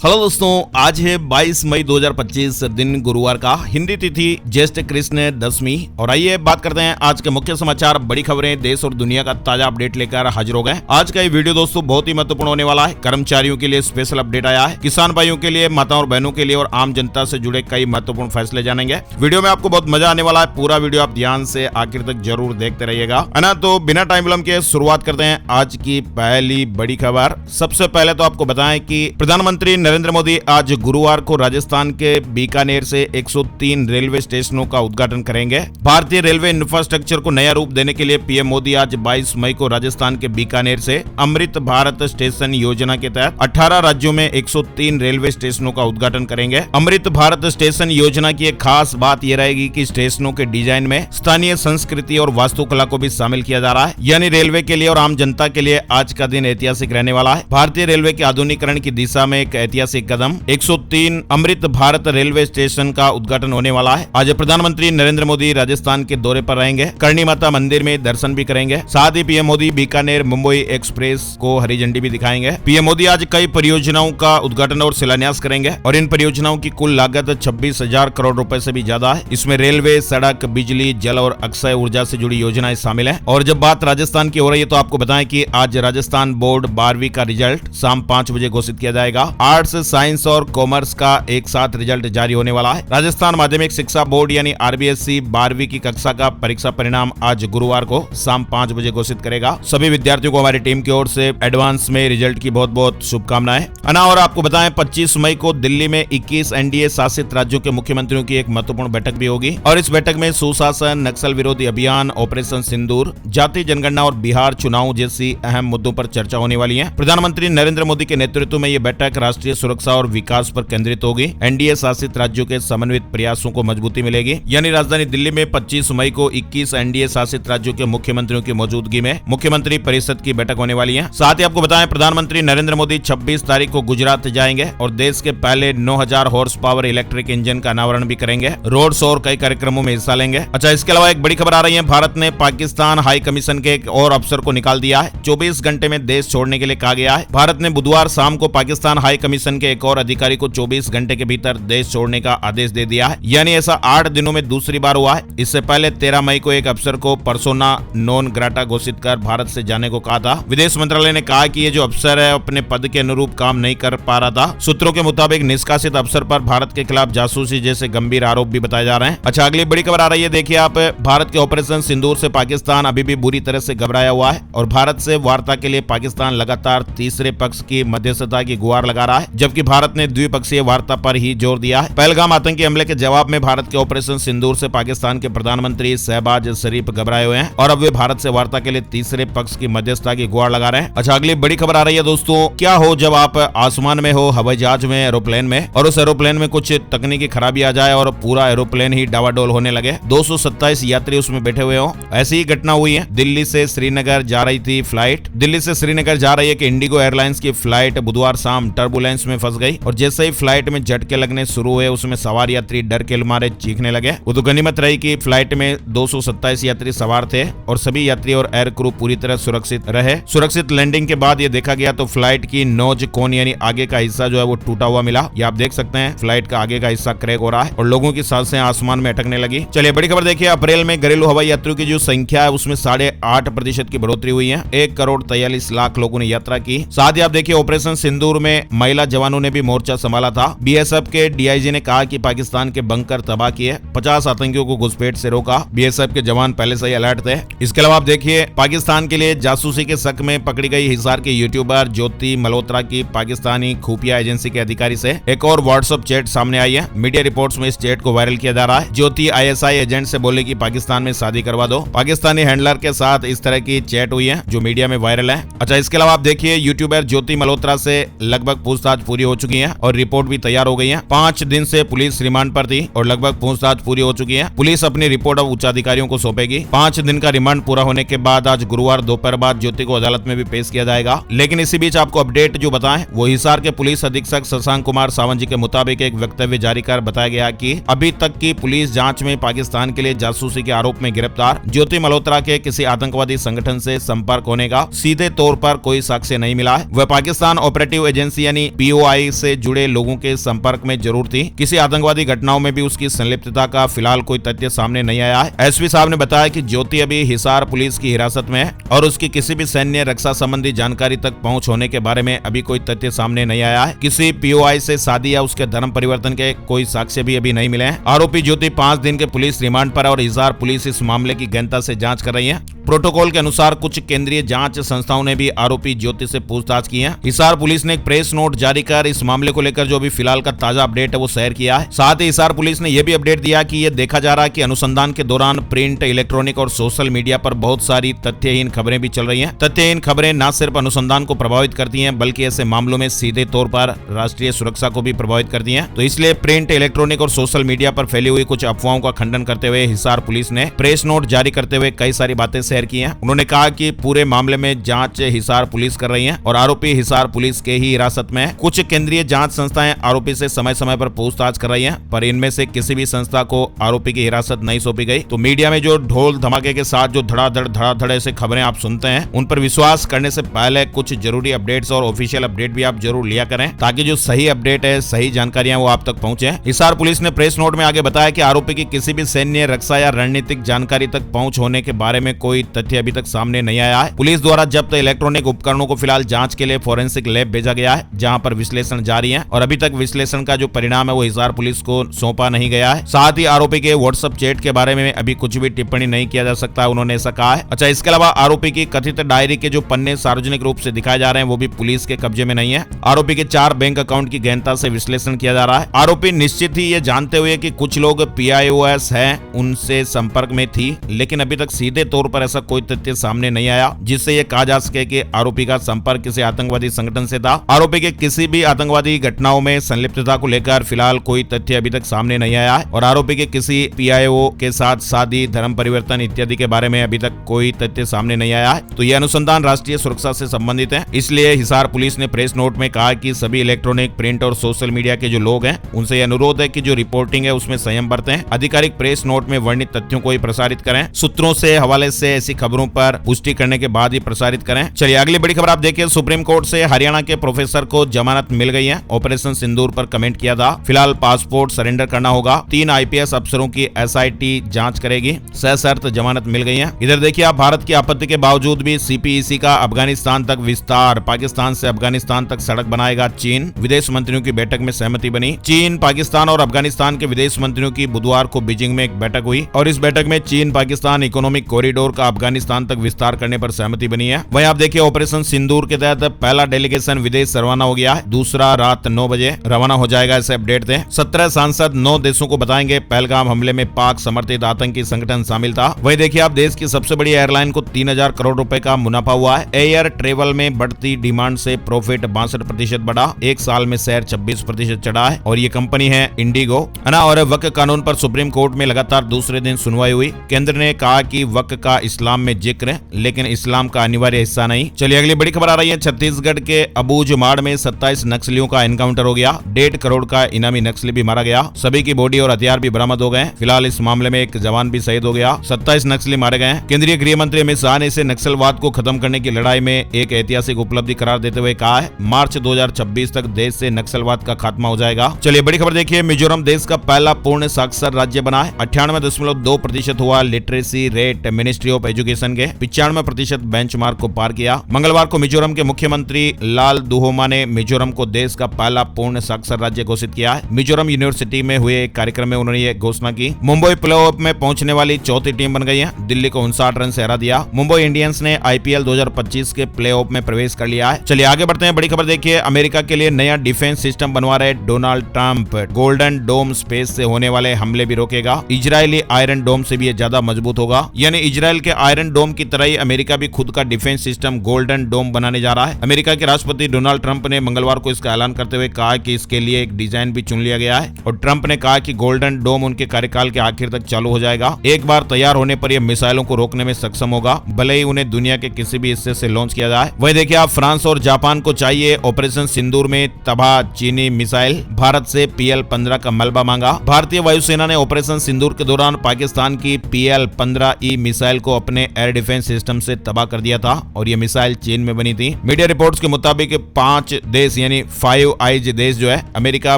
Hello दोस्तों, आज है 22 मई 2025 दिन गुरुवार का। हिंदी तिथि ज्येष्ठ कृष्ण दशमी। और आइए बात करते हैं आज के मुख्य समाचार, बड़ी खबरें, देश और दुनिया का ताजा अपडेट लेकर हाजिर हो गए। आज का ये वीडियो दोस्तों बहुत ही महत्वपूर्ण होने वाला है। कर्मचारियों के लिए स्पेशल अपडेट आया है, किसान भाइयों के लिए, माताओं और बहनों के लिए और आम जनता से जुड़े कई महत्वपूर्ण फैसले जानेंगे। वीडियो में आपको बहुत मजा आने वाला है। पूरा वीडियो आप ध्यान से आखिर तक जरूर देखते रहिएगा, है ना। तो बिना टाइम विलंब के शुरुआत करते हैं आज की पहली बड़ी खबर। सबसे पहले तो आपको बताएं कि प्रधानमंत्री नरेंद्र मोदी आज गुरुवार को राजस्थान के बीकानेर से 103 रेलवे स्टेशनों का उद्घाटन करेंगे। भारतीय रेलवे इंफ्रास्ट्रक्चर को नया रूप देने के लिए पीएम मोदी आज 22 मई को राजस्थान के बीकानेर से अमृत भारत स्टेशन योजना के तहत 18 राज्यों में 103 रेलवे स्टेशनों का उद्घाटन करेंगे। अमृत भारत स्टेशन योजना की एक खास बात यह रहेगी कि स्टेशनों के डिजाइन में स्थानीय संस्कृति और वास्तुकला को भी शामिल किया जा रहा है, यानी रेलवे के लिए और आम जनता के लिए आज का दिन ऐतिहासिक रहने वाला है। भारतीय रेलवे के आधुनिकीकरण की दिशा में एक ऐतिहासिक कदम 103 अमृत भारत रेलवे स्टेशन का उद्घाटन होने वाला है। आज प्रधानमंत्री नरेंद्र मोदी राजस्थान के दौरे पर रहेंगे, करणी माता मंदिर में दर्शन भी करेंगे। साथ ही पीएम मोदी बीकानेर मुंबई एक्सप्रेस को हरी झंडी भी दिखाएंगे। पीएम मोदी आज कई परियोजनाओं का उद्घाटन और शिलान्यास करेंगे और इन परियोजनाओं की कुल लागत 26,000 करोड़ रुपए से भी ज्यादा है। इसमें रेलवे, सड़क, बिजली, जल और अक्षय ऊर्जा से जुड़ी योजनाएं शामिल है। और जब बात राजस्थान की हो रही है तो आपको बताएं कि आज राजस्थान बोर्ड 12वीं का रिजल्ट शाम 5 बजे घोषित किया जाएगा। आर्ट्स, साइंस और कॉमर्स का एक साथ रिजल्ट जारी होने वाला है। राजस्थान माध्यमिक शिक्षा बोर्ड यानी आरबीएसई 12वीं की कक्षा का परीक्षा परिणाम आज गुरुवार को शाम 5 बजे घोषित करेगा। सभी विद्यार्थियों को हमारी टीम की ओर से एडवांस में रिजल्ट की बहुत बहुत शुभकामनाएं। और आपको बताएं 25 मई को दिल्ली में 21 एनडीए शासित राज्यों के मुख्यमंत्रियों की एक महत्वपूर्ण बैठक भी होगी और इस बैठक में सुशासन, नक्सल विरोधी अभियान, ऑपरेशन सिंदूर, जातीय जनगणना और बिहार चुनाव जैसी अहम मुद्दों पर चर्चा होने वाली है। प्रधानमंत्री नरेंद्र मोदी के नेतृत्व में यह बैठक राष्ट्रीय सुरक्षा और विकास पर केंद्रित होगी। एनडीए शासित राज्यों के समन्वित प्रयासों को मजबूती मिलेगी, यानी राजधानी दिल्ली में 25 मई को 21 एनडीए शासित राज्यों के मुख्यमंत्रियों की मौजूदगी में मुख्यमंत्री परिषद की बैठक होने वाली है। साथ ही आपको बताएं प्रधानमंत्री नरेंद्र मोदी 26 तारीख को गुजरात जाएंगे और देश के पहले 9000 हॉर्स पावर इलेक्ट्रिक इंजन का अनावरण भी करेंगे। रोड शो और कई कार्यक्रमों में हिस्सा लेंगे। अच्छा, इसके अलावा एक बड़ी खबर आ रही है। भारत ने पाकिस्तान हाई कमीशन के एक और अफसर को निकाल दिया है। 24 घंटे में देश छोड़ने के लिए कहा गया है। भारत ने बुधवार शाम को पाकिस्तान हाई कमीशन के एक और अधिकारी को 24 घंटे के भीतर देश छोड़ने का आदेश दे दिया है, यानी ऐसा 8 दिनों में दूसरी बार हुआ है। इससे पहले 13 मई को एक अफसर को पर्सोना नॉन ग्राटा घोषित कर भारत से जाने को कहा था। विदेश मंत्रालय ने कहा कि ये जो अफसर है अपने पद के अनुरूप काम नहीं कर पा रहा था। सूत्रों के मुताबिक निष्कासित अफसर पर भारत के खिलाफ जासूसी जैसे गंभीर आरोप भी बताए जा रहे हैं। अच्छा, अगली बड़ी खबर आ रही है। देखिए आप, भारत के ऑपरेशन सिंदूर से पाकिस्तान अभी भी बुरी तरह से घबराया हुआ है और भारत से वार्ता के लिए पाकिस्तान लगातार तीसरे पक्ष की मध्यस्थता की गुहार लगा रहा है, जबकि भारत ने द्विपक्षीय वार्ता पर ही जोर दिया है। पहलगाम आतंकी हमले के जवाब में भारत के ऑपरेशन सिंदूर से पाकिस्तान के प्रधानमंत्री शहबाज शरीफ घबराए हुए हैं और अब वे भारत से वार्ता के लिए तीसरे पक्ष की मध्यस्थता की गुहार लगा रहे हैं। अच्छा, अगली बड़ी खबर आ रही है दोस्तों। क्या हो जब आप आसमान में हो, हवाई जहाज में, एरोप्लेन में, और उस एरोप्लेन में कुछ तकनीकी खराबी आ जाए और पूरा एरोप्लेन ही डावाडोल होने लगे, 227 यात्री उसमें बैठे हुए हो। ऐसी ही घटना हुई है। दिल्ली से श्रीनगर जा रही थी फ्लाइट। दिल्ली से श्रीनगर जा रही है इंडिगो एयरलाइंस की फ्लाइट बुधवार शाम टर्बुलेंस में फंस गई और जैसे ही फ्लाइट में झटके लगने शुरू हुए उसमें सवार यात्री डर के मारे चीखने लगे। वो तो गनीमत रही कि फ्लाइट में 227 यात्री सवार थे और सभी यात्री और एयर क्रू पूरी तरह सुरक्षित रहे। सुरक्षित लैंडिंग के बाद ये देखा गया तो फ्लाइट की नोज कोन यानी आगे का हिस्सा जो है वो टूटा हुआ मिला। ये आप देख सकते हैं, फ्लाइट का आगे का हिस्सा क्रैक हो रहा है और लोगों की सांसें आसमान में अटकने लगी। चलिए बड़ी खबर देखिए। अप्रैल में घरेलू हवाई यात्रियों की जो संख्या है उसमें 8.5% की बढ़ोतरी हुई है। 1,43,00,000 लोगों ने यात्रा की। साथ ही आप देखिए ऑपरेशन सिंदूर में महिला जवानों ने भी मोर्चा संभाला था। बीएसएफ के डीआईजी ने कहा कि पाकिस्तान के बंकर तबाह किए, 50 आतंकियों को घुसपैठ से रोका। बीएसएफ के जवान पहले से ही अलर्ट थे। इसके अलावा आप देखिए पाकिस्तान के लिए जासूसी के शक में पकड़ी गई हिसार के यूट्यूबर ज्योति मल्होत्रा की पाकिस्तानी खुफिया एजेंसी के अधिकारी से एक और व्हाट्सएप चैट सामने आई है। मीडिया रिपोर्ट्स में इस चैट को वायरल किया जा रहा है। ज्योति आईएसआई एजेंट से बोले कि पाकिस्तान में शादी करवा दो। पाकिस्तानी हैंडलर के साथ इस तरह की चैट हुई है जो मीडिया में वायरल है। अच्छा, इसके अलावा आप देखिए यूट्यूबर ज्योति मल्होत्रा से लगभग पूछताछ पूरी हो चुकी है और रिपोर्ट भी तैयार हो गई है। 5 दिन से पुलिस रिमांड पर थी और लगभग पूछताछ पूरी हो चुकी है। पुलिस अपनी रिपोर्ट अब उच्च अधिकारियों को सौंपेगी। 5 दिन का रिमांड पूरा होने के बाद आज गुरुवार दोपहर बाद ज्योति को अदालत में भी पेश किया जाएगा। लेकिन इसी बीच आपको अपडेट जो बताएं वो हिसार के पुलिस अधीक्षक शशांक कुमार सावंत जी के मुताबिक एक वक्तव्य जारी कर बताया गया कि अभी तक की पुलिस जांच में पाकिस्तान के लिए जासूसी के आरोप में गिरफ्तार ज्योति मल्होत्रा के किसी आतंकवादी संगठन से संपर्क होने का सीधे तौर पर कोई साक्ष्य नहीं मिला है। वह पाकिस्तान ऑपरेटिव एजेंसी यानी पीओआई से जुड़े लोगों के संपर्क में जरूर थी। किसी आतंकवादी घटनाओं में भी उसकी संलिप्तता का फिलहाल कोई तथ्य सामने नहीं आया है। एसपी साहब ने बताया कि ज्योति अभी हिसार पुलिस की हिरासत में है और उसकी किसी भी सैन्य रक्षा संबंधी जानकारी तक पहुंच होने के बारे में अभी कोई तथ्य सामने नहीं आया है। किसी पीओआई से शादी या उसके धर्म परिवर्तन के कोई साक्ष्य भी अभी नहीं मिले हैं। आरोपी ज्योति 5 दिन के पुलिस रिमांड पर और हिसार पुलिस इस मामले की गहनता से जांच कर रही है। प्रोटोकॉल के अनुसार कुछ केंद्रीय जांच संस्थाओं ने भी आरोपी ज्योति से पूछताछ की है। हिसार पुलिस ने एक प्रेस नोट जारी कर इस मामले को लेकर जो भी फिलहाल का ताजा अपडेट है वो शेयर किया है। साथ ही हिसार पुलिस ने यह भी अपडेट दिया कि यह देखा जा रहा है कि अनुसंधान के दौरान प्रिंट, इलेक्ट्रॉनिक और सोशल मीडिया पर बहुत सारी तथ्यहीन खबरें भी चल रही हैं। तथ्यहीन खबरें न सिर्फ अनुसंधान को प्रभावित करती हैं बल्कि ऐसे मामलों में सीधे तौर पर राष्ट्रीय सुरक्षा को भी प्रभावित करती हैं। तो इसलिए प्रिंट, इलेक्ट्रॉनिक और सोशल मीडिया पर फैली हुई कुछ अफवाहों का खंडन करते हुए हिसार पुलिस ने प्रेस नोट जारी करते हुए कई सारी बातें शेयर की हैं। उन्होंने कहा कि पूरे मामले में जांच हिसार पुलिस कर रही है और आरोपी हिसार पुलिस के ही हिरासत में है। कुछ केंद्रीय जांच संस्थाएं आरोपी से समय समय पर पूछताछ कर रही हैं, पर इनमें से किसी भी संस्था को आरोपी की हिरासत नहीं सौंपी गई। तो मीडिया में जो ढोल धमाके के साथ जो धड़ाधड़ ऐसे खबरें आप सुनते हैं, उन पर विश्वास करने से पहले कुछ जरूरी अपडेट्स और ऑफिशियल अपडेट भी आप जरूर लिया करें, ताकि जो सही अपडेट है, सही जानकारियां वो आप तक पहुंचे। हिसार पुलिस ने प्रेस नोट में आगे बताया कि आरोपी की किसी भी सैन्य, रक्षा या रणनीतिक जानकारी तक पहुंच होने के बारे में कोई तथ्य अभी तक सामने नहीं आया है। पुलिस द्वारा जब्त इलेक्ट्रॉनिक उपकरणों को फिलहाल जांच के लिए फोरेंसिक लैब भेजा गया है, जहां पर विश्लेषण जारी है और अभी तक विश्लेषण का जो परिणाम है वो हिसार पुलिस को सौंपा नहीं गया है। साथ ही आरोपी के व्हाट्सएप चैट के बारे में अभी कुछ भी टिप्पणी नहीं किया जा सकता, उन्होंने ऐसा कहा है। अच्छा, इसके अलावा आरोपी की कथित डायरी के जो पन्ने सार्वजनिक रूप से दिखाए जा रहे हैं वो भी पुलिस के कब्जे में नहीं है। आरोपी के 4 बैंक अकाउंट की गहनता से विश्लेषण किया जा रहा है। आरोपी निश्चित ही ये जानते हुए कि कुछ लोग पीआईओएस हैं, उनसे संपर्क में थी, लेकिन अभी तक सीधे तौर पर ऐसा कोई तथ्य सामने नहीं आया जिससे ये कहा जा सके कि आरोपी का संपर्क किसी आतंकवादी संगठन से था। आरोपी के किसी भी आतंकवादी घटनाओं में संलिप्तता को लेकर फिलहाल कोई तथ्य अभी तक सामने नहीं आया है और आरोपी के किसी पीआईओ के साथ शादी, धर्म परिवर्तन इत्यादि के बारे में अभी तक कोई तथ्य सामने नहीं आया है। तो यह अनुसंधान राष्ट्रीय सुरक्षा से संबंधित है, इसलिए हिसार पुलिस ने प्रेस नोट में कहा कि सभी इलेक्ट्रॉनिक, प्रिंट और सोशल मीडिया के जो लोग हैं उनसे यह अनुरोध है कि जो रिपोर्टिंग है उसमें संयम बरतें, आधिकारिक प्रेस नोट में वर्णित तथ्यों को ही प्रसारित करें, सूत्रों से हवाले से ऐसी खबरों पर पुष्टि करने के बाद ही प्रसारित करें। चलिए अगली बड़ी खबर आप देखिए। सुप्रीम कोर्ट से हरियाणा के प्रोफेसर को जमानत मिल गई है। ऑपरेशन सिंदूर पर कमेंट किया था। फिलहाल पासपोर्ट सरेंडर करना होगा। 3 आईपीएस अफसरों की एसआईटी जांच करेगी। सशर्त जमानत मिल गई है। इधर देखिए आप, भारत की आपत्ति के बावजूद भी सीपीईसी का अफगानिस्तान तक विस्तार, पाकिस्तान से अफगानिस्तान तक सड़क बनाएगा चीन। विदेश मंत्रियों की बैठक में सहमति बनी। चीन, पाकिस्तान और अफगानिस्तान के विदेश मंत्रियों की बुधवार को बीजिंग में एक बैठक हुई और इस बैठक में चीन पाकिस्तान इकोनॉमिक कॉरिडोर का अफगानिस्तान तक विस्तार करने पर सहमति बनी है। वहीं आप देखिए ऑपरेशन सिंदूर के तहत पहला डेलीगेशन विदेश रवाना हो गया है। दूसरा रात 9 बजे रवाना हो जाएगा, ऐसे अपडेट थे। 17 सांसद 9 देशों को बताएंगे। पहलगाम हमले में पाक समर्थित आतंकी संगठन शामिल था। वहीं देखिए आप, देश की सबसे बड़ी एयरलाइन को 3000 करोड़ रुपए का मुनाफा हुआ है। एयर ट्रेवल में बढ़ती डिमांड से प्रॉफिट 62% बढ़ा। एक साल में शेयर 26% चढ़ा है और ये कंपनी है इंडिगो। और वक्फ कानून पर सुप्रीम कोर्ट में लगातार दूसरे दिन सुनवाई हुई। केंद्र ने कहा कि वक्फ का इस्लाम में जिक्र है, लेकिन इस्लाम का अनिवार्य हिस्सा नहीं। चलिए अगली बड़ी खबर आ रही है। छत्तीसगढ़ के अबूझमाड़ में 27 नक्सलियों का एनकाउंटर हो गया। 1.5 करोड़ का इनामी नक्सली भी मारा गया। सभी की बॉडी और हथियार भी बरामद हो गए। फिलहाल इस मामले में एक जवान भी शहीद हो गया। 27 नक्सली मारे गए। केंद्रीय गृह मंत्री अमित शाह ने इसे नक्सलवाद को खत्म करने की लड़ाई में एक ऐतिहासिक उपलब्धि करार देते हुए कहा है, मार्च 2026 तक देश से नक्सलवाद का खात्मा हो जाएगा। चलिए बड़ी खबर देखिए। मिजोरम देश का पहला पूर्ण साक्षर राज्य बना है। 98.2% हुआ literacy rate. Ministry of education के 95% बेंचमार्क को पार किया। मंगलवार को मिजोरम के मुख्यमंत्री लाल दुहोमा ने मिजोरम को देश का पहला पूर्ण साक्षर राज्य घोषित किया है। मिजोरम यूनिवर्सिटी में हुए एक कार्यक्रम में उन्होंने ये घोषणा की। मुंबई प्लेऑफ में पहुंचने वाली चौथी टीम बन गई है। दिल्ली को 59 रन से हरा दिया। मुंबई इंडियंस ने आईपीएल 2025 के प्लेऑफ में प्रवेश कर लिया है। चलिए आगे बढ़ते हैं। बड़ी खबर देखिए। अमेरिका के लिए नया डिफेंस सिस्टम बनवा रहे डोनाल्ड ट्रंप। गोल्डन डोम स्पेस से होने वाले हमले भी रोकेगा। इजरायली आयरन डोम से भी ये ज्यादा मजबूत होगा। यानी इजरायल के आयरन डोम की तरह ही अमेरिका भी खुद का डिफेंस सिस्टम गोल्डन डोम बनाने जा रहा है। अमेरिका के राष्ट्रपति डोनाल्ड ट्रंप ने मंगलवार को इसका ऐलान करते हुए कहा कि इसके लिए एक डिजाइन भी चुन लिया गया है और ट्रंप ने कहा कि गोल्डन डोम उनके कार्यकाल के आखिर तक चालू हो जाएगा। एक बार तैयार होने पर यह मिसाइलों को रोकने में सक्षम होगा, भले ही उन्हें दुनिया के किसी भी हिस्से से लॉन्च किया जाए। वही देखिए आप, फ्रांस और जापान को चाहिए ऑपरेशन सिंदूर में तबाह चीनी मिसाइल। भारत से PL-15 का मलबा मांगा। भारतीय वायुसेना ने ऑपरेशन सिंदूर के दौरान पाकिस्तान की PL-15E मिसाइल को अपने एयर डिफेंस सिस्टम से तबाह कर दिया था और ये मिसाइल चीन में बनी थी। मीडिया रिपोर्ट्स के मुताबिक 5 देश यानी 5 आइज देश जो है अमेरिका,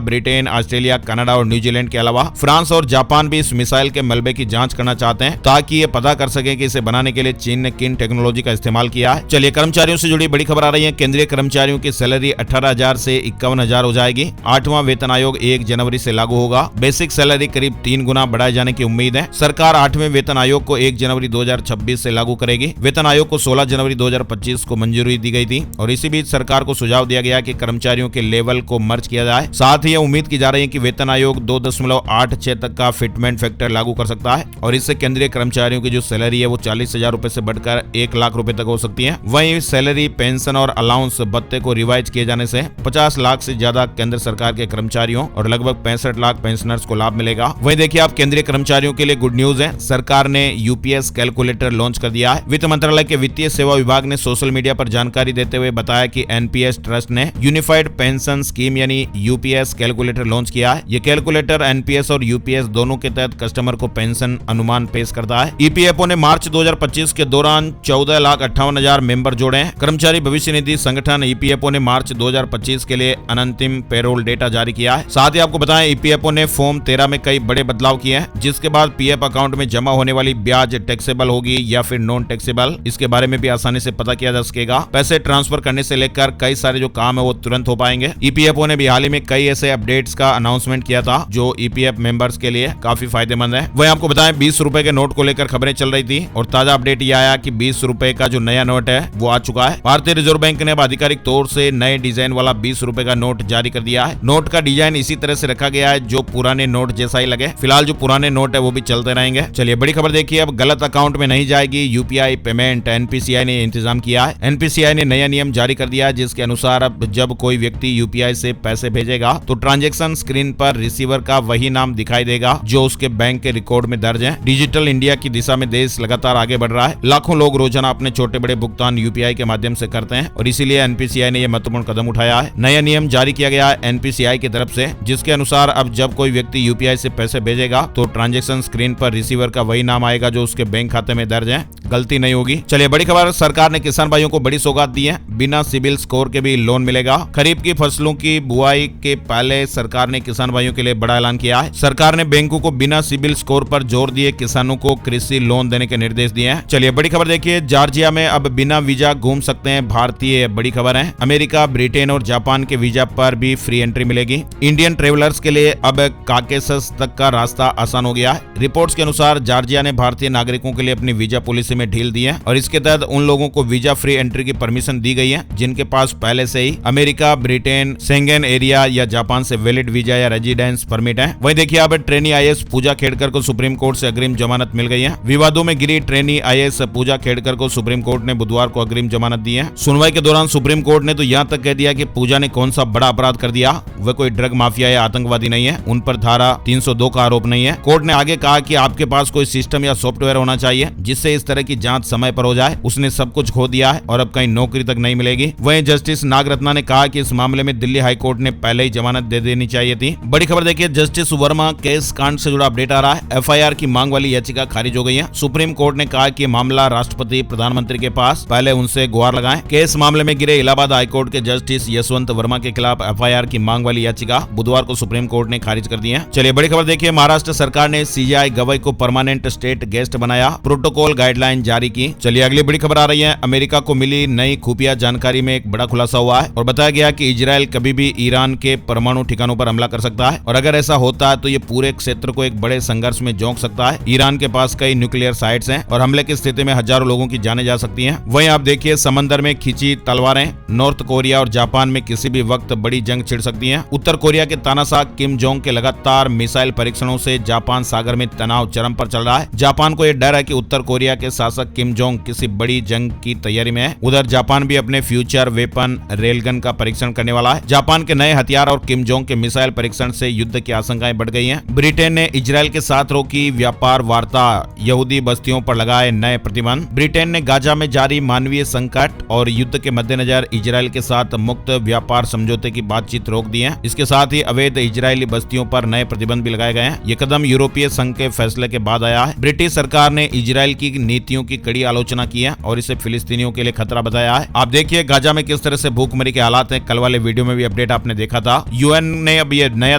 ब्रिटेन, ऑस्ट्रेलिया, कनाडा और न्यूजीलैंड के अलावा फ्रांस और जापान भी इस मिसाइल के मलबे की जांच करना चाहते हैं ताकि ये पता कर सके कि इसे बनाने के लिए चीन ने किन टेक्नोलॉजी का इस्तेमाल किया है। चलिए कर्मचारियों से जुड़ी बड़ी खबर आ रही है। केंद्रीय कर्मचारियों की सैलरी 18,000 से 51,000 हो जाएगी। 8वां वेतन आयोग 1 जनवरी से लागू होगा। बेसिक सैलरी करीब 3 गुना बढ़ाए जाने की उम्मीद है। सरकार 8वें वेतन आयोग को 1 जनवरी 2026 से लागू करेगी। वेतन आयोग को 16 जनवरी 2025 को मंजूरी दी गई थी और इसी बीच सरकार को सुझाव दिया गया कि कर्मचारियों के लेवल को मर्ज किया जाए। साथ ही यह उम्मीद की जा रही है कि वेतन आयोग 2.86 तक का फिटमेंट फैक्टर लागू कर सकता है और इससे केंद्रीय कर्मचारियों की जो सैलरी है वो 40,000 रुपए से बढ़कर 1 लाख रुपए तक हो सकती है। वहीं सैलरी, पेंशन और अलाउंस भत्ते को रिवाइज किए जाने से 50 लाख से ज्यादा केंद्र सरकार के कर्मचारियों और लगभग 65 लाख पेंशनर्स को लाभ मिलेगा। वहीं देखिए आप केंद्रीय कर्मचारियों के लिए गुड न्यूज है। सरकार ने यूपीएस कैलकुलेटर लॉन्च कर दिया है। वित्त मंत्रालय के वित्तीय सेवा विभाग ने सोशल मीडिया पर जानकारी देते हुए बताया कि एनपीएस ट्रस्ट ने यूनिफाइड पेंशन स्कीम यानी यूपीएस कैलकुलेटर लॉन्च किया है। ये कैलकुलेटर एनपीएस और यूपीएस दोनों के तहत कस्टमर को पेंशन अनुमान पेश करता है। ईपीएफओ ने मार्च 2025 के दौरान 14,58,000 मेंबर जोड़े हैं। कर्मचारी भविष्य निधि संगठन ईपीएफओ ने मार्च 2025 के लिए अनंतिम पेरोल डेटा जारी किया है। साथ ही आपको बताएं ईपीएफओ ने फॉर्म 13 में कई बड़े बदलाव किए हैं, जिसके बाद पीएफ अकाउंट में जमा होने वाली ब्याज टैक्सेबल होगी या फिर नॉन टैक्सेबल, इसके बारे में भी आसानी से पता किया जा सकेगा। पैसे ट्रांसफर करने से लेकर कई सारे जो काम है वो तुरंत हो पाएंगे। ईपीएफओ ने भी हाल ही में कई ऐसे अपडेट्स का अनाउंसमेंट किया था जो ईपीएफ मेंबर्स के लिए काफी फायदेमंद है। वहीं आपको बताएं 20 रुपए के नोट को लेकर खबरें चल रही थी और ताजा अपडेट ये आया कि 20 रुपए का जो नया नोट है वो आ चुका है। भारतीय रिजर्व बैंक ने अब आधिकारिक तौर से नए डिजाइन वाला 20 रुपए का नोट जारी कर दिया है। नोट का डिजाइन इसी तरह से रखा गया है जो पुराने नोट जैसा ही लगे। फिलहाल जो पुराने नोट है वो भी चलते रहेंगे। चलिए बड़ी खबर देखिए, अब गलत अकाउंट में नहीं जाएगी यूपीआई पेमेंट। एनपीसीआई ने इंतजाम किया है। एनपीसीआई ने नया नियम जारी कर दिया है जिसके अनुसार अब जब कोई व्यक्ति यूपीआई से पैसे भेजेगा तो ट्रांजैक्शन स्क्रीन पर रिसीवर का वही नाम दिखाई देगा जो उसके बैंक के रिकॉर्ड में दर्ज है। डिजिटल इंडिया की दिशा में देश लगातार आगे बढ़ रहा है। लाखों लोग रोजाना अपने छोटे बड़े भुगतान यूपीआई के माध्यम से करते हैं और इसीलिए एनपीसीआई ने यह महत्वपूर्ण कदम उठाया है। नया नियम जारी किया गया है एनपीसीआई की तरफ से, जिसके अनुसार अब जब कोई व्यक्ति यूपीआई से पैसे भेजेगा तो ट्रांजैक्शन स्क्रीन पर रिसीवर का वही नाम आएगा जो उसके बैंक खाते में दर्ज है। गलती नहीं होगी। चलिए बड़ी खबर, सरकार ने किसान भाइयों को बड़ी सौगात दी है। बिना सिबिल स्कोर के भी लोन मिलेगा। खरीफ की फसलों की बुआई के पहले सरकार ने किसान भाइयों के लिए बड़ा ऐलान किया है। सरकार ने बैंकों को बिना सिबिल स्कोर पर जोर दिए किसानों को कृषि लोन देने के निर्देश दिए हैं। चलिए बड़ी खबर देखिए, जॉर्जिया में अब बिना वीजा घूम सकते हैं भारतीय। बड़ी खबर है, अमेरिका, ब्रिटेन और जापान के वीजा पर भी फ्री एंट्री मिलेगी। इंडियन ट्रेवलर्स के लिए अब काकेसस तक का रास्ता आसान हो गया है। रिपोर्ट्स के अनुसार जॉर्जिया ने भारतीय नागरिकों के लिए अपनी वीजा पॉलिसी में ढील दी है और इसके तहत उन लोगों को वीजा फ्री एंट्री की परमिशन दी गई है जिनके पास पहले से ही अमेरिका, ब्रिटेन, शेंगेन एरिया या जापान से वैलिड वीजा या रेजिडेंस परमिट है। वहीं देखिए अब ट्रेनी आईएएस पूजा खेड़कर को सुप्रीम कोर्ट से अग्रिम जमानत मिल गई है। विवादों में घिरी ट्रेनी आईएएस पूजा खेड़कर को सुप्रीम कोर्ट ने बुधवार को अग्रिम जमानत दी है। सुनवाई के दौरान सुप्रीम कोर्ट ने तो यहाँ तक कह दिया कि पूजा ने कौन सा बड़ा अपराध कर दिया, वह कोई ड्रग माफिया या आतंकवादी नहीं है, उन पर धारा 302 का आरोप नहीं है। कोर्ट ने आगे कहा कि आपके पास कोई सिस्टम या सॉफ्टवेयर होना चाहिए जिससे इस तरह की जांच समय पर हो जाए। उसने सब कुछ खो दिया है और अब कहीं नौकरी तक नहीं मिलेगी। वहीं जस्टिस नागरत्ना ने कहा कि इस मामले में दिल्ली हाई कोर्ट ने पहले ही जमानत दे देनी चाहिए थी। बड़ी खबर देखिए, जस्टिस वर्मा केस कांड से जुड़ा अपडेट आ रहा है। एफआईआर की मांग वाली याचिका खारिज हो गई है। सुप्रीम कोर्ट ने कहा कि मामला राष्ट्रपति प्रधानमंत्री के पास, पहले उनसे गुहार लगाएं। केस मामले में गिरे इलाहाबाद हाईकोर्ट के जस्टिस यशवंत वर्मा के खिलाफ एफआईआर की मांग वाली याचिका बुधवार को सुप्रीम कोर्ट ने खारिज कर दी है। चलिए बड़ी खबर देखिए, महाराष्ट्र सरकार ने सीजीआई गवई को परमानेंट स्टेट गेस्ट बनाया, प्रोटोकॉल गाइडलाइन जारी की। चलिए अगली बड़ी खबर आ रही है, अमेरिका को मिली नई खुफिया जानकारी में एक बड़ा खुलासा हुआ है और बताया गया कि इजराइल कभी भी ईरान के परमाणु ठिकानों पर हमला कर सकता है और अगर ऐसा होता है तो ये पूरे क्षेत्र को एक बड़े संघर्ष में झोंक सकता है। ईरान के पास कई न्यूक्लियर साइट्स हैं और हमले की स्थिति में हजारों लोगों की जानें जा सकती हैं। वहीं आप देखिए, समंदर में खिंची तलवारें, नॉर्थ कोरिया और जापान में किसी भी वक्त बड़ी जंग छिड़ सकती है। उत्तर कोरिया के तानाशाह किम जोंग के लगातार मिसाइल परीक्षणों से जापान सागर में तनाव चरम पर चल रहा है। जापान को यह डर है कि उत्तर कोरिया के शासक किम जोंग किसी बड़ी जंग की तैयारी में है। उधर जापान भी अपने फ्यूचर वेपन रेलगन का परीक्षण करने वाला है। जापान के नए हथियार और किम जोंग के मिसाइल परीक्षण से युद्ध की आशंकाएं बढ़ गई हैं। ब्रिटेन ने इजराइल के साथ रोकी व्यापार वार्ता, यहूदी बस्तियों पर लगाए नए प्रतिबंध। ब्रिटेन ने गाजा में जारी मानवीय संकट और युद्ध के मद्देनजर इजराइल के साथ मुक्त व्यापार समझौते की बातचीत रोक दी है। इसके साथ ही अवैध इजरायली बस्तियों पर नए प्रतिबंध भी लगाए गए हैं। ये कदम यूरोपीय संघ के फैसले के बाद आया है। ब्रिटिश सरकार ने इजराइल इजराइल की नीतियों की कड़ी आलोचना की है और इसे फिलिस्तीनियों के लिए खतरा बताया है। आप देखिए गाजा में किस तरह से भूखमरी के हालात हैं। कल वाले वीडियो में भी अपडेट आपने देखा था। यूएन ने अब ये नया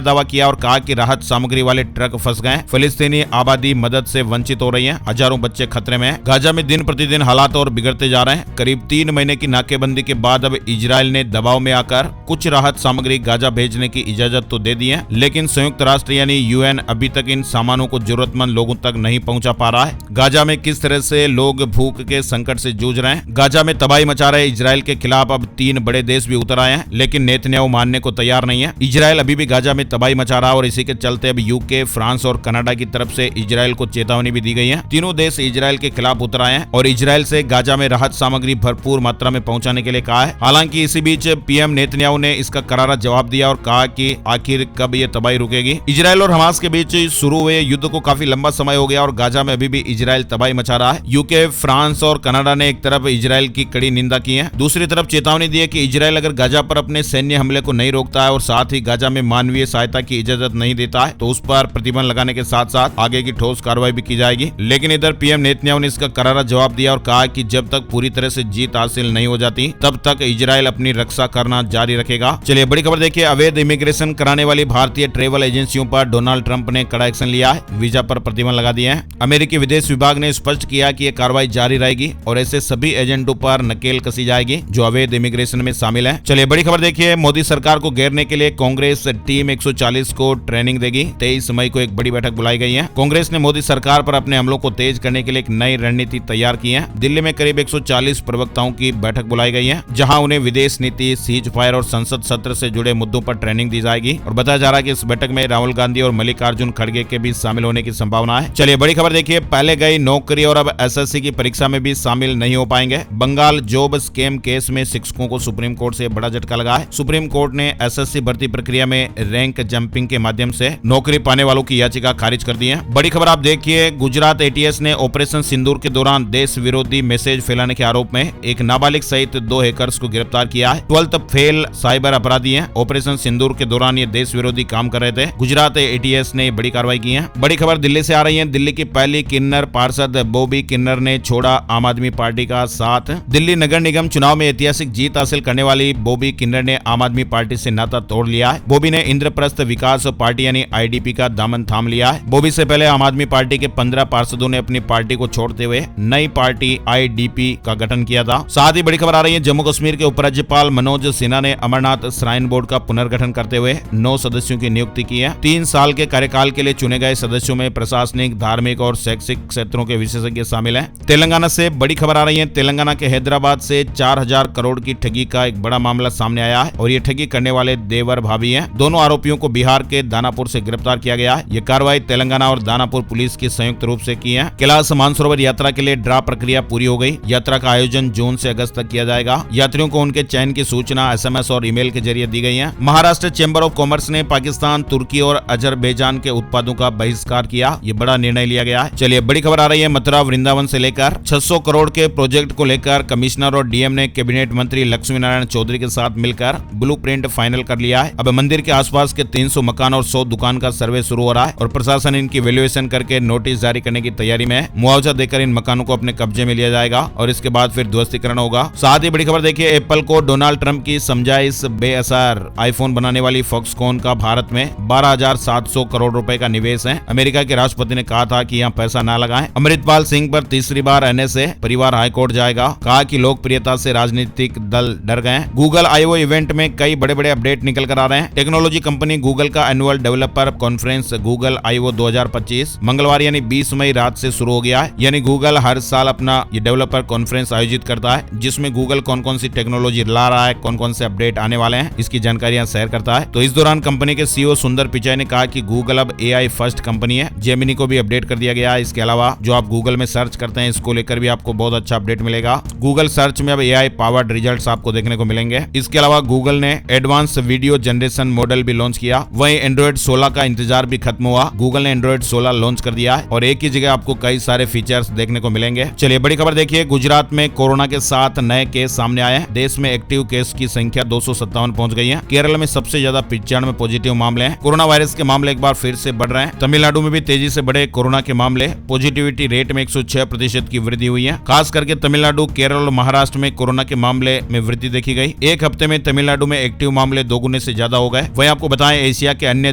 दावा किया और कहा कि राहत सामग्री वाले ट्रक फंस गए। फिलिस्तीनी आबादी मदद से वंचित हो रही है। हजारों बच्चे खतरे में हैं। गाजा में दिन प्रतिदिन हालात और बिगड़ते जा रहे हैं। करीब 3 महीने की नाकेबंदी के बाद अब इजराइल ने दबाव में आकर कुछ राहत सामग्री गाजा भेजने की इजाजत तो दे दी है, लेकिन संयुक्त राष्ट्र यानी यूएन अभी तक इन सामानों को जरूरतमंद लोगों तक नहीं पहुंचा पा रहा है। गाजा में किस तरह से लोग भूख के संकट से जूझ रहे हैं। गाजा में तबाही मचा रहे इजराइल के खिलाफ अब 3 बड़े देश भी उतर आए हैं, लेकिन नेतन्याहू मानने को तैयार नहीं है। इजराइल अभी भी गाजा में तबाही मचा रहा है और इसी के चलते अब यूके, फ्रांस और कनाडा की तरफ से इजराइल को चेतावनी भी दी गई है। तीनों देश इजराइल के खिलाफ उतर आए हैं और इजराइल से गाजा में राहत सामग्री भरपूर मात्रा में पहुंचाने के लिए कहा है। हालांकि इसी बीच पीएम नेतन्याहू ने इसका करारा जवाब दिया और कहा कि आखिर कब ये तबाही रुकेगी। इजराइल और हमास के बीच शुरू हुए युद्ध को काफी लंबा समय हो गया और गाजा में अभी भी इजराइल तबाही मचा रहा है। यूके, फ्रांस और कनाडा ने एक तरफ इजराइल की कड़ी निंदा की है, दूसरी तरफ चेतावनी दी है कि इजराइल अगर गाजा पर अपने सैन्य हमले को नहीं रोकता है और साथ ही गाजा में मानवीय सहायता की इजाजत नहीं देता है तो उस पर प्रतिबंध लगाने के साथ साथ आगे की ठोस कार्रवाई भी की जाएगी। लेकिन इधर पीएम नेतन्याहू ने इसका करारा जवाब दिया और कहा कि जब तक पूरी तरह से जीत हासिल नहीं हो जाती तब तक इजराइल अपनी रक्षा करना जारी रखेगा। चलिए बड़ी खबर देखिए। अवैध इमिग्रेशन कराने वाली भारतीय ट्रेवल एजेंसियों पर डोनाल्ड ट्रंप ने कड़ा एक्शन लिया है, वीजा पर प्रतिबंध लगा दिए हैं। अमेरिकी विदेश विभाग ने स्पष्ट किया कि यह कार्रवाई जारी रहेगी और ऐसे सभी एजेंटों पर नकेल कसी जाएगी जो अवैध इमिग्रेशन में शामिल हैं। चलिए बड़ी खबर देखिए। मोदी सरकार को घेरने के लिए कांग्रेस टीम 140 को ट्रेनिंग देगी। 23 मई को एक बड़ी बैठक बुलाई गई है। कांग्रेस ने मोदी सरकार पर अपने हमलों को तेज करने के लिए एक नई रणनीति तैयार की है। दिल्ली में करीब 140 प्रवक्ताओं की बैठक बुलाई गई है, जहां उन्हें विदेश नीति, सीज फायर और संसद सत्र से जुड़े मुद्दों पर ट्रेनिंग दी जाएगी। और बताया जा रहा है कि इस बैठक में राहुल गांधी और मल्लिकार्जुन खड़गे के भी शामिल होने की संभावना है। चलिए बड़ी खबर देखिए। पहले गई नौकरी और अब एसएससी की परीक्षा में भी शामिल नहीं हो पाएंगे। बंगाल जॉब स्कैम केस में शिक्षकों को सुप्रीम कोर्ट से बड़ा झटका लगा है। सुप्रीम कोर्ट ने एसएससी भर्ती प्रक्रिया में रैंक जंपिंग के माध्यम से नौकरी पाने वालों की याचिका खारिज कर दी है। बड़ी खबर आप देखिए। गुजरात एटीएस ने ऑपरेशन सिंदूर के दौरान देश विरोधी मैसेज फैलाने के आरोप में एक नाबालिग सहित 2 हैकर्स को गिरफ्तार किया है। 12th फेल साइबर अपराधी हैं। ऑपरेशन सिंदूर के दौरान ये देश विरोधी काम कर रहे थे। गुजरात एटीएस ने बड़ी कार्रवाई की है। बड़ी खबर दिल्ली से आ रही है। दिल्ली की पहली किन्नर पार्षद बॉबी किन्नर ने छोड़ा आम आदमी पार्टी का साथ। दिल्ली नगर निगम चुनाव में ऐतिहासिक जीत हासिल करने वाली बॉबी किन्नर ने आम आदमी पार्टी से नाता तोड़ लिया है। बॉबी ने इंद्रप्रस्थ विकास पार्टी यानी आईडीपी का दामन थाम लिया है। बॉबी से पहले आम आदमी पार्टी के 15 पार्षदों ने अपनी पार्टी को छोड़ते हुए नई पार्टी आईडीपी का गठन किया था। साथ ही बड़ी खबर आ रही है। जम्मू कश्मीर के उपराज्यपाल मनोज सिन्हा ने अमरनाथ श्राइन बोर्ड का पुनर्गठन करते हुए 9 सदस्यों की नियुक्ति की है। 3 साल के कार्यकाल के लिए चुने गए सदस्यों में प्रशासनिक, धार्मिक और शैक्षिक क्षेत्रों के विशेषज्ञ शामिल हैं। तेलंगाना से बड़ी खबर आ रही है। तेलंगाना के हैदराबाद से 4000 करोड़ की ठगी का एक बड़ा मामला सामने आया है और ये ठगी करने वाले देवर भाभी हैं। दोनों आरोपियों को बिहार के दानापुर से गिरफ्तार किया गया है। ये कार्रवाई तेलंगाना और दानापुर पुलिस की संयुक्त रूप से की है। कैलाश मानसरोवर यात्रा के लिए ड्रा प्रक्रिया पूरी हो गई। यात्रा का आयोजन जून से अगस्त तक किया जाएगा। यात्रियों को उनके चयन की सूचना एसएमएस और ईमेल के जरिए दी गई है। महाराष्ट्र चैंबर ऑफ कॉमर्स ने पाकिस्तान, तुर्की और अजरबैजान के उत्पादों का बहिष्कार किया। ये बड़ा निर्णय लिया गया है। चलिए बड़ी खबर आ रही है। मथुरा वृंदावन से लेकर 600 करोड़ के प्रोजेक्ट को लेकर कमिश्नर और डीएम ने कैबिनेट मंत्री लक्ष्मी नारायण चौधरी के साथ मिलकर ब्लूप्रिंट फाइनल कर लिया है। अब मंदिर के आसपास के 300 मकान और 100 दुकान का सर्वे शुरू हो रहा है और प्रशासन इनकी वैल्यूएशन करके नोटिस जारी करने की तैयारी में है। मुआवजा देकर इन मकानों को अपने कब्जे में लिया जाएगा और इसके बाद फिर ध्वस्तीकरण होगा। साथ ही बड़ी खबर देखिए। एप्पल को डोनाल्ड ट्रंप की समझाइश बेअसर। आईफोन बनाने वाली फॉक्सकॉन का भारत में 12,700 करोड़ रुपए का निवेश है। अमेरिका के राष्ट्रपति ने कहा था कि यहाँ पैसा ना लगाएं। अमृतपाल सिंह पर तीसरी बार एनएसए परिवार हाईकोर्ट जाएगा। कहा कि लोकप्रियता से राजनीतिक दल डर गए। गूगल आईओ इवेंट में कई बड़े बड़े अपडेट निकल कर आ रहे हैं। टेक्नोलॉजी कंपनी गूगल का annual developer conference Google IO 2025 मंगलवार यानी 20 मई रात से शुरू हो गया है। यानी गूगल हर साल अपना ये डेवलपर कॉन्फ्रेंस आयोजित करता है, जिसमें गूगल कौन कौन सी टेक्नोलॉजी ला रहा है, कौन कौन से अपडेट आने वाले हैं, इसकी जानकारियां शेयर करता है। तो इस दौरान कंपनी के सीईओ सुंदर पिचाई ने कहा कि गूगल अब एआई फर्स्ट कंपनी है। जेमिनी को भी अपडेट कर दिया गया है। इसके अलावा जो आप गूगल में सर्च करते हैं इसको लेकर भी आपको बहुत अच्छा अपडेट मिलेगा। गूगल सर्च में अब एआई पावर्ड रिजल्ट्स आपको देखने को मिलेंगे। इसके अलावा गूगल ने एडवांस वीडियो जनरेशन मॉडल भी लॉन्च किया। वहीं एंड्रॉइड 16 का इंतजार भी खत्म हुआ। गूगल ने एंड्रॉइड 16 लॉन्च कर दिया है और एक ही जगह आपको कई सारे फीचर्स देखने को मिलेंगे। चलिए बड़ी खबर देखिए। गुजरात में कोरोना के 7 नए केस सामने आए हैं। देश में एक्टिव केस की संख्या 257 पहुंच गई है। केरल में सबसे ज्यादा 95 पॉजिटिव मामले हैं। कोरोना वायरस के मामले एक बार फिर से बढ़ रहे हैं। तमिलनाडु में भी तेजी से बढ़े कोरोना के मामले। पॉजिटिविटी रेट रेट में 106% की वृद्धि हुई है। खास करके तमिलनाडु, केरल और महाराष्ट्र में कोरोना के मामले में वृद्धि देखी गई। एक हफ्ते में तमिलनाडु में एक्टिव मामले 2 गुने से ज्यादा हो गए। वहीं आपको बताएं, एशिया के अन्य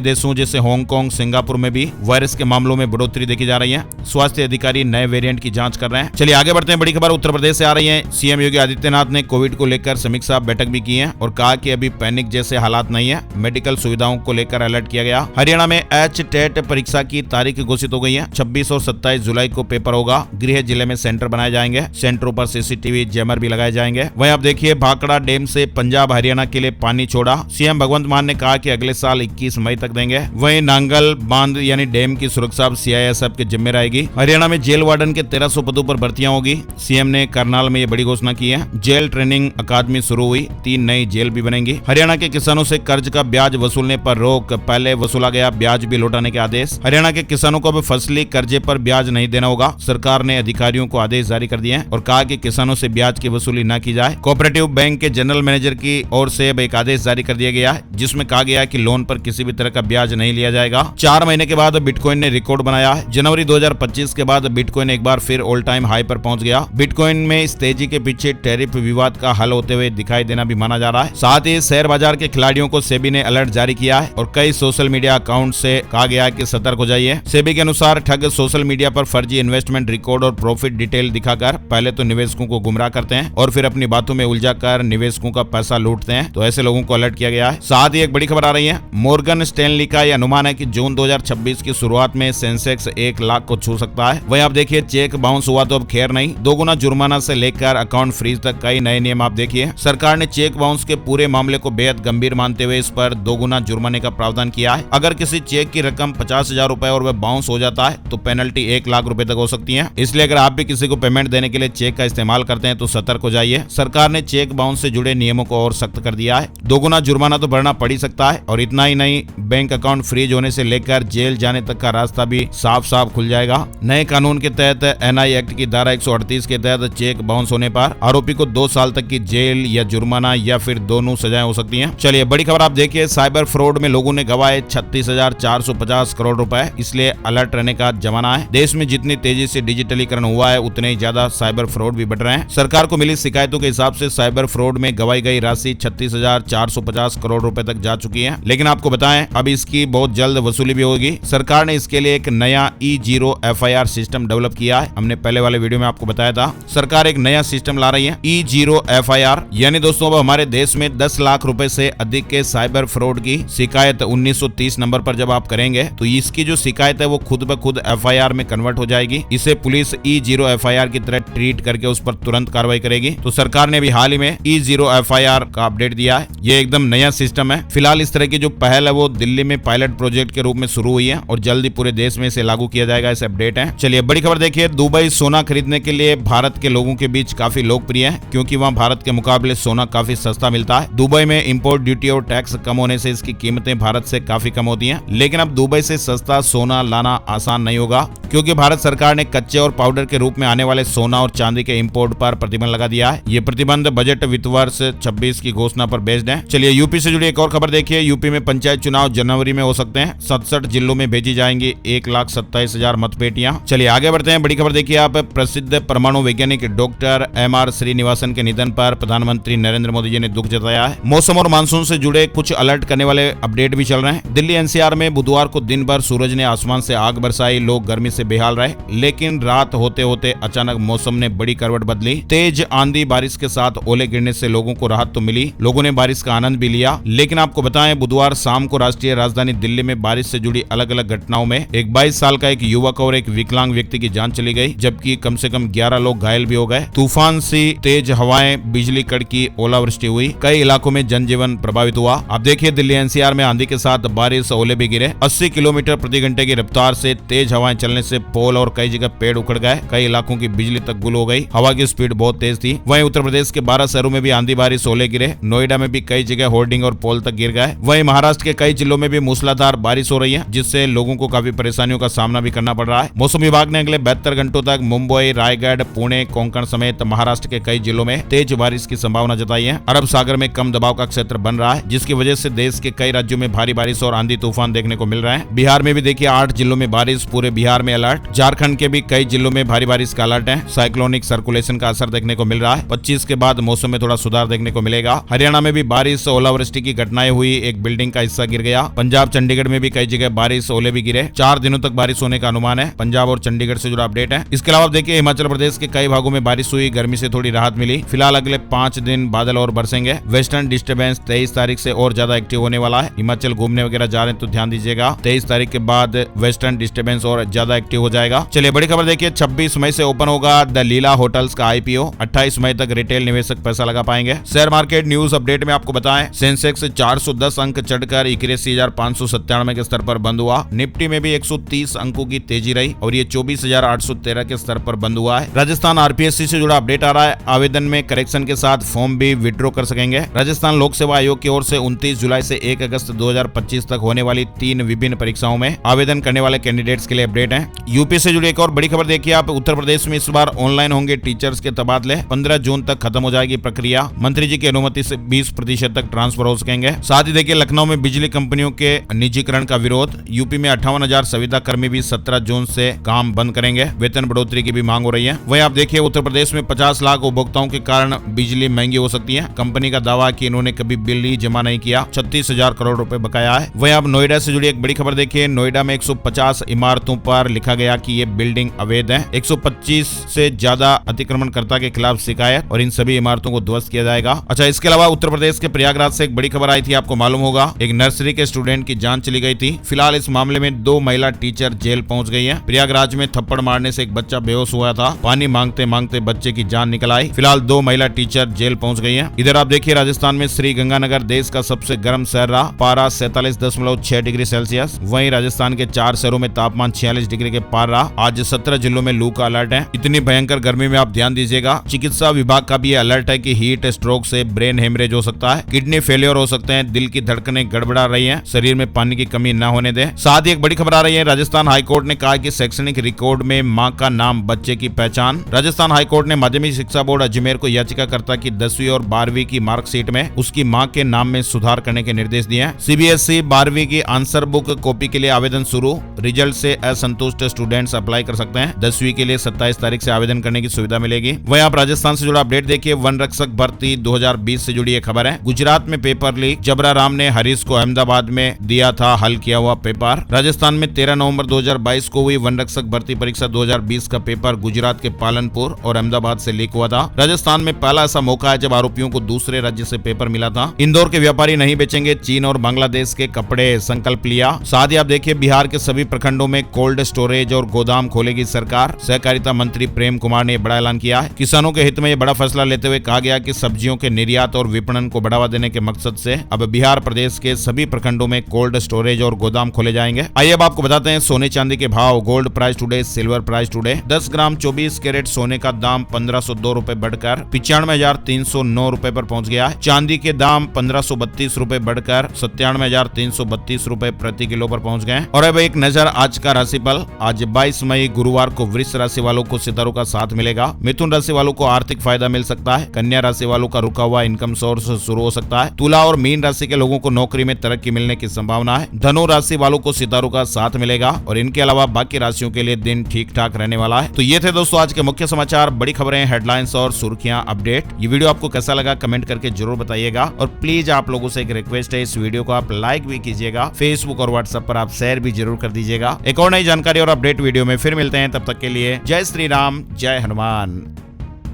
देशों जैसे हांगकांग, सिंगापुर में भी वायरस के मामलों में बढ़ोतरी देखी जा रही है। स्वास्थ्य अधिकारी नए वेरिएंट की जांच कर रहे हैं। चलिए आगे बढ़ते हैं। बड़ी खबर उत्तर प्रदेश से आ रही है। सीएम योगी आदित्यनाथ ने कोविड को लेकर समीक्षा बैठक भी की है और कहा कि अभी पैनिक जैसे हालात नहीं है। मेडिकल सुविधाओं को लेकर अलर्ट किया गया। हरियाणा में HTET परीक्षा की तारीख घोषित हो गई है। 26 और 27 जुलाई को पेपर होगा। गृह जिले में सेंटर बनाए जाएंगे। सेंटरों पर CCTV जैमर भी लगाए जाएंगे। वहीं आप देखिए, भाखड़ा डैम से पंजाब हरियाणा के लिए पानी छोड़ा। सीएम भगवंत मान ने कहा कि अगले साल 21 मई तक देंगे। वहीं नांगल बांध यानी डैम की सुरक्षा CISF के जिम्मे रहेगी। हरियाणा में जेल वार्डन के 1300 पदों पर भर्तियां होगी। सीएम ने करनाल में ये बड़ी घोषणा की है। जेल ट्रेनिंग अकादमी शुरू हुई। 3 नई जेल भी बनेंगी। हरियाणा के किसानों से कर्ज का ब्याज वसूलने पर रोक। पहले वसूला गया ब्याज भी लौटाने के आदेश। हरियाणा के किसानों को अब फसली कर्जे पर ब्याज नहीं देना होगा। सरकार ने अधिकारियों को आदेश जारी कर दिए हैं और कहा कि किसानों से ब्याज की वसूली न की जाए। कोऑपरेटिव बैंक के जनरल मैनेजर की ओर से अब एक आदेश जारी कर दिया गया है, जिसमें कहा गया है कि लोन पर किसी भी तरह का ब्याज नहीं लिया जाएगा। 4 महीने के बाद बिटकॉइन ने रिकॉर्ड बनाया है। जनवरी 2025 के बाद बिटकॉइन एक बार फिर ऑल टाइम हाई पर पहुंच गया। बिटकॉइन में इस तेजी के पीछे टैरिफ विवाद का हल होते हुए दिखाई देना भी माना जा रहा है। साथ ही शेयर बाजार के खिलाड़ियों को सेबी ने अलर्ट जारी किया है और कई सोशल मीडिया अकाउंट से कहा गया है कि सतर्क हो जाइए। सेबी के अनुसार ठग सोशल मीडिया पर फर्जी इन्वेस्टमेंट रिकॉर्ड और प्रॉफिट डिटेल दिखाकर पहले तो निवेशकों को गुमराह करते हैं और फिर अपनी बातों में उलझाकर निवेशकों का पैसा लूटते हैं। तो ऐसे लोगों को अलर्ट किया गया है। साथ ही एक बड़ी खबर आ रही है। मॉर्गन स्टैनली का यह अनुमान है कि जून 2026 की शुरुआत में सेंसेक्स 1 लाख को छू सकता है। वहीं आप देखिए, चेक बाउंस हुआ तो अब खैर नहीं, 2 गुना जुर्माना से लेकर अकाउंट फ्रीज तक कई नए नियम आप देखिए। सरकार ने चेक बाउंस के पूरे मामले को बेहद गंभीर मानते हुए इस पर 2 गुना जुर्माने का प्रावधान किया है। अगर किसी चेक की रकम 50,000 रुपए और वह बाउंस हो जाता है तो पेनल्टी 1 लाख रुपए तक हो सकती है। इसलिए अगर आप भी किसी को पेमेंट देने के लिए चेक का इस्तेमाल करते हैं तो सतर्क हो जाइए। सरकार ने चेक बाउंस से जुड़े नियमों को और सख्त कर दिया है। 2 गुना जुर्माना तो भरना पड़ ही सकता है और इतना ही नहीं, बैंक अकाउंट फ्रीज होने से लेकर जेल जाने तक का रास्ता भी साफ साफ खुल जाएगा। नए कानून के तहत NI एक्ट की धारा 138 के तहत चेक बाउंस होने पर आरोपी को 2 साल तक की जेल या जुर्माना या फिर दोनों सजाएं हो सकती हैं। चलिए बड़ी खबर आप देखिए, साइबर फ्रॉड में लोगों ने गवाए 36,450 करोड़ रुपए। इसलिए अलर्ट रहने का जमाना है। देश में जितनी तेजी से डिजिटलीकरण हुआ है उतने ही ज्यादा साइबर फ्रॉड भी बढ़ रहे हैं। सरकार को मिली शिकायतों के हिसाब से साइबर फ्रॉड में गवाई गई राशि 36,450 करोड़ रुपए तक जा चुकी है। लेकिन आपको बताएं, अब इसकी बहुत जल्द वसूली भी होगी। सरकार ने इसके लिए एक नया E0 FIR सिस्टम डेवलप किया है। हमने पहले वाले वीडियो में आपको बताया था। सरकार एक नया सिस्टम ला रही है, E0 FIR, यानी दोस्तों अब हमारे देश में 10 लाख रुपए से अधिक के साइबर फ्रॉड की शिकायत 1930 नंबर पर जब आप करेंगे तो इसकी जो शिकायत है वो खुद ब खुद FIR में कन्वर्ट हो जाएगी। इसे पुलिस E0 FIR की तरह ट्रीट करके उस पर तुरंत कार्रवाई करेगी। तो सरकार ने भी हाल ही में E0 FIR का अपडेट दिया है। ये एकदम नया सिस्टम है। फिलहाल इस तरह की जो पहल है वो दिल्ली में पायलट प्रोजेक्ट के रूप में शुरू हुई है और जल्दी पूरे देश में इसे लागू किया जाएगा। इस अपडेट है। चलिए बड़ी खबर देखिए, दुबई सोना खरीदने के लिए भारत के लोगों के बीच काफी लोकप्रिय है क्योंकि वहां भारत के मुकाबले सोना काफी सस्ता मिलता है। दुबई में इंपोर्ट ड्यूटी और टैक्स कम होने से इसकी कीमतें भारत से काफी कम होती हैं। लेकिन अब दुबई से सस्ता सोना लाना आसान नहीं होगा क्योंकि भारत सरकार ने कच्चे और पाउडर के रूप में आने वाले सोना और चांदी के इंपोर्ट पर प्रतिबंध लगा दिया है। ये प्रतिबंध बजट वित्त वर्ष 26 की घोषणा पर बेस्ड है। चलिए यूपी से जुड़ी एक और खबर देखिए। यूपी में पंचायत चुनाव जनवरी में हो सकते हैं। 67 जिलों में भेजी जाएंगी 1,27,000 मतपेटियां। चलिए आगे बढ़ते हैं। बड़ी खबर देखिए आप, प्रसिद्ध परमाणु वैज्ञानिक डॉक्टर MR श्रीनिवासन के निधन पर प्रधानमंत्री नरेंद्र मोदी जी ने दुख जताया है। मौसम और मानसून से जुड़े कुछ अलर्ट करने वाले अपडेट भी चल रहे हैं। दिल्ली NCR में बुधवार को दिन भर सूरज ने आसमान से आग बरसाई। लोग गर्मी से बेहाल रहे, लेकिन रात होते होते अचानक मौसम ने बड़ी करवट बदली। तेज आंधी बारिश के साथ ओले गिरने से लोगों को राहत तो मिली। लोगों ने बारिश का आनंद भी लिया। लेकिन आपको बताएं, बुधवार शाम को राष्ट्रीय राजधानी दिल्ली में बारिश से जुड़ी अलग अलग घटनाओं में एक 22 साल का एक युवक और एक विकलांग व्यक्ति की जान चली गई, जबकि कम से कम 11 लोग घायल भी हो गए। तूफान सी तेज हवाएं, बिजली कड़की, ओलावृष्टि हुई। कई इलाकों में जनजीवन प्रभावित हुआ। अब देखिए, दिल्ली NCR में आंधी के साथ बारिश, ओले भी गिरे। 80 किलोमीटर प्रति घंटे की रफ्तार से तेज हवाएं चलने से पोल और कई जगह पेड़ उखड़ गए। कई इलाकों की बिजली तक गुल हो गई। हवा की स्पीड बहुत तेज थी। वहीं उत्तर प्रदेश के 12 शहरों में भी आंधी बारिश, ओले गिरे। नोएडा में भी कई जगह होर्डिंग और पोल तक गिर गए। वहीं महाराष्ट्र के कई जिलों में भी मूसलाधार बारिश हो रही है, जिससे लोगों को काफी परेशानियों का सामना भी करना पड़ रहा है। मौसम विभाग ने अगले 72 घंटों तक मुंबई, रायगढ़, पुणे, कोंकण समेत महाराष्ट्र के कई जिलों में तेज बारिश की संभावना जताई है। अरब सागर में कम दबाव का क्षेत्र बन रहा है, जिसकी वजह से देश के कई राज्यों में भारी बारिश और आंधी तूफान देखने को मिल रहे हैं। बिहार में भी देखिए 8 जिलों में बारिश। पूरे बिहार में अलर्ट। झारखंड के भी कई जिलों में भारी बारिश का अलर्ट है। साइक्लोनिक सर्कुलेशन का असर देखने को मिल रहा है। 25 के बाद मौसम में थोड़ा सुधार देखने को मिलेगा। हरियाणा में भी बारिश, ओलावृष्टि की घटनाएं हुई, एक बिल्डिंग का हिस्सा गिर गया। पंजाब, चंडीगढ़ में भी कई जगह बारिश, ओले भी गिरे। 4 दिनों तक बारिश होने का अनुमान है। पंजाब और चंडीगढ़ से जुड़ा अपडेट है। इसके अलावा देखिए हिमाचल प्रदेश के कई भागों में बारिश हुई, गर्मी से थोड़ी राहत मिली। फिलहाल अगले 5 दिन बादल और बरसेंगे। वेस्टर्न डिस्टर्बेंस 23 तारीख से और ज्यादा एक्टिव होने वाला है। हिमाचल घूमने वगैरह जा रहे हैं तो ध्यान दीजिएगा, 23 तारीख के बाद वेस्टर्न डिस्टर्बेंस और ज्यादा एक्टिव हो जाएगा। चलिए बड़ी खबर देखिए, 26 मई से ओपन होगा द लीला होटल्स का आईपीओ। 28 मई तक रिटेल निवेशक पैसा लगा पाएंगे। शेयर मार्केट न्यूज अपडेट में आपको बताएं, सेंसेक्स 410 अंक चढ़कर 81,597 के स्तर पर बंद हुआ। निफ्टी में भी 130 अंकों की तेजी रही और ये 24,813 के स्तर पर बंद हुआ है। राजस्थान आरपीएससी से जुड़ा अपडेट आ रहा है। आवेदन में करेक्शन के साथ फॉर्म भी विड्रॉ कर सकेंगे। राजस्थान लोक सेवा आयोग की ओर से 29 जुलाई से 1 अगस्त 2025 तक होने वाली 3 विभिन्न परीक्षाओं में आवेदन करने वाले कैंडिडेट्स के लिए अपडेट है। यूपी से जुड़ी एक और बड़ी खबर देखिए आप, उत्तर प्रदेश में इस बार ऑनलाइन होंगे टीचर्स के तबादले। 15 जून तक खत्म हो जाएगी प्रक्रिया। मंत्री जी की अनुमति से 20% तक ट्रांसफर हो सकेंगे। साथ ही देखिए लखनऊ में बिजली कंपनियों के निजीकरण का विरोध। यूपी में 58,000 संविदा कर्मी भी 17 जून से काम बंद करेंगे। वेतन बढ़ोतरी की भी मांग हो रही है। वहीं आप देखिए उत्तर प्रदेश में 50 लाख उपभोक्ताओं के कारण बिजली महंगी हो सकती है। कंपनी का दावा कि इन्होंने कभी बिल ही जमा नहीं किया। 36,000 करोड़ रुपए बकाया है। वहीं आप नोएडा से जुड़ी एक बड़ी खबर देखिए, नोएडा में 150 इमारतों पर लिखा गया कि ये बिल्डिंग अवैध है। 125 से ज्यादा अतिक्रमणकर्ता के खिलाफ शिकायत और इन सभी इमारतों को ध्वस्त किया जाएगा। अच्छा, इसके अलावा उत्तर प्रदेश के प्रयागराज से एक बड़ी खबर आई थी, आपको मालूम होगा, एक नर्सरी के स्टूडेंट की जान चली गई थी। फिलहाल इस मामले में 2 महिला टीचर जेल पहुंच गई है। प्रयागराज में थप्पड़ मारने से एक बच्चा बेहोश हुआ था। पानी मांगते मांगते बच्चे की जान निकल आई। फिलहाल 2 महिला टीचर जेल पहुंच गई है। इधर आप देखिए राजस्थान में श्री गंगानगर देश का सबसे गर्म शहर रहा, पारा 47.6 डिग्री सेल्सियस। वहीं राजस्थान के 4 शहरों में तापमान 46 डिग्री के पार रहा। आज 17 जिलों में लू का अलर्ट है। इतनी भयंकर गर्मी में आप ध्यान दीजिएगा, चिकित्सा विभाग का भी ये अलर्ट है कि हीट स्ट्रोक से ब्रेन हेमरेज हो सकता है, किडनी फेलियर हो सकते हैं, दिल की धड़कनें गड़बड़ा रही हैं, शरीर में पानी की कमी न होने दें। साथ ही एक बड़ी खबर आ रही है, राजस्थान हाईकोर्ट ने कहा कि शैक्षणिक रिकॉर्ड में मां का नाम बच्चे की पहचान। राजस्थान हाईकोर्ट ने माध्यमिक शिक्षा बोर्ड अजमेर को याचिकाकर्ता की 10वीं और 12वीं की मार्कशीट में उसकी मां के नाम में सुधार करने के निर्देश दिए हैं। सीबीएसई 12वीं की आंसर बुक कॉपी के लिए आवेदन शुरू। रिजल्ट से असंतुष्ट स्टूडेंट्स अप्लाई कर सकते हैं। 10वीं के लिए 27 तारीख से आवेदन करने की सुविधा मिलेगी। वहीं आप राजस्थान से जुड़ा अपडेट देखिए, वन रक्षक भर्ती 2020 से जुड़ी एक खबर है। गुजरात में पेपर लीक, जबरा राम ने हरीश को अहमदाबाद में दिया था हल किया हुआ पेपर। राजस्थान में 13 नवंबर 2022 को हुई वन रक्षक भर्ती परीक्षा 2020 का पेपर गुजरात के पालनपुर और अहमदाबाद से लीक हुआ था। राजस्थान में पहला ऐसा मौका है जब आरोपियों को दूसरे राज्य से पेपर मिला था। इंदौर के व्यापारी नहीं बेचेंगे चीन और बांग्लादेश के कपड़े, संकल्प लिया। साथ ही आप देखिए बिहार के सभी प्रखंडों में कोल्ड स्टोरेज और गोदाम खोलेगी सरकार। सहकारिता मंत्री प्रेम कुमार ने बड़ा ऐलान किया है। किसानों के हित में यह बड़ा फैसला लेते हुए कहा गया कि सब्जियों के निर्यात और विपणन को बढ़ावा देने के मकसद से अब बिहार प्रदेश के सभी प्रखंडों में कोल्ड स्टोरेज और गोदाम खोले जाएंगे। आइए अब आपको बताते हैं सोने चांदी के भाव। Gold price today, silver price today. 10 ग्राम 24 कैरेट सोने का दाम 1502 रुपए बढ़कर 95,309 रुपए पर पहुंच गया है। चांदी के दाम 1532 रुपए बढ़कर 97,332 रुपए प्रति किलो पर पहुंच गए। और अब एक नजर आज का राशिफल। आज 22 मई गुरुवार को वृष राशि वालों को सितारों का साथ मिलेगा। मिथुन राशि वालों को आर्थिक फायदा मिल सकता है। कन्या राशि वालों का रुका हुआ इनकम सोर्स शुरू हो सकता है। तुला और मीन राशि के लोगों को नौकरी में तरक्की मिलने की संभावना है। धनु राशि वालों को सितारों का साथ मिलेगा और इनके अलावा बाकी राशियों के लिए दिन ठीक ठाक रहने वाला है। तो ये थे दोस्तों आज के मुख्य समाचार, बड़ी खबरें, हेडलाइंस और सुर्खियां, अपडेट। ये वीडियो आपको कैसा लगा कमेंट करके जरूर बताइएगा और प्लीज आप लोगों से एक रिक्वेस्ट है, इस वीडियो को आप लाइक भी कीजिएगा। फेसबुक और व्हाट्सएप पर आप शेयर भी जरूर कर दीजिएगा। एक और नई जानकारी और अपडेट वीडियो में फिर मिलते हैं, तब तक के लिए जय श्री राम, जय हनुमान।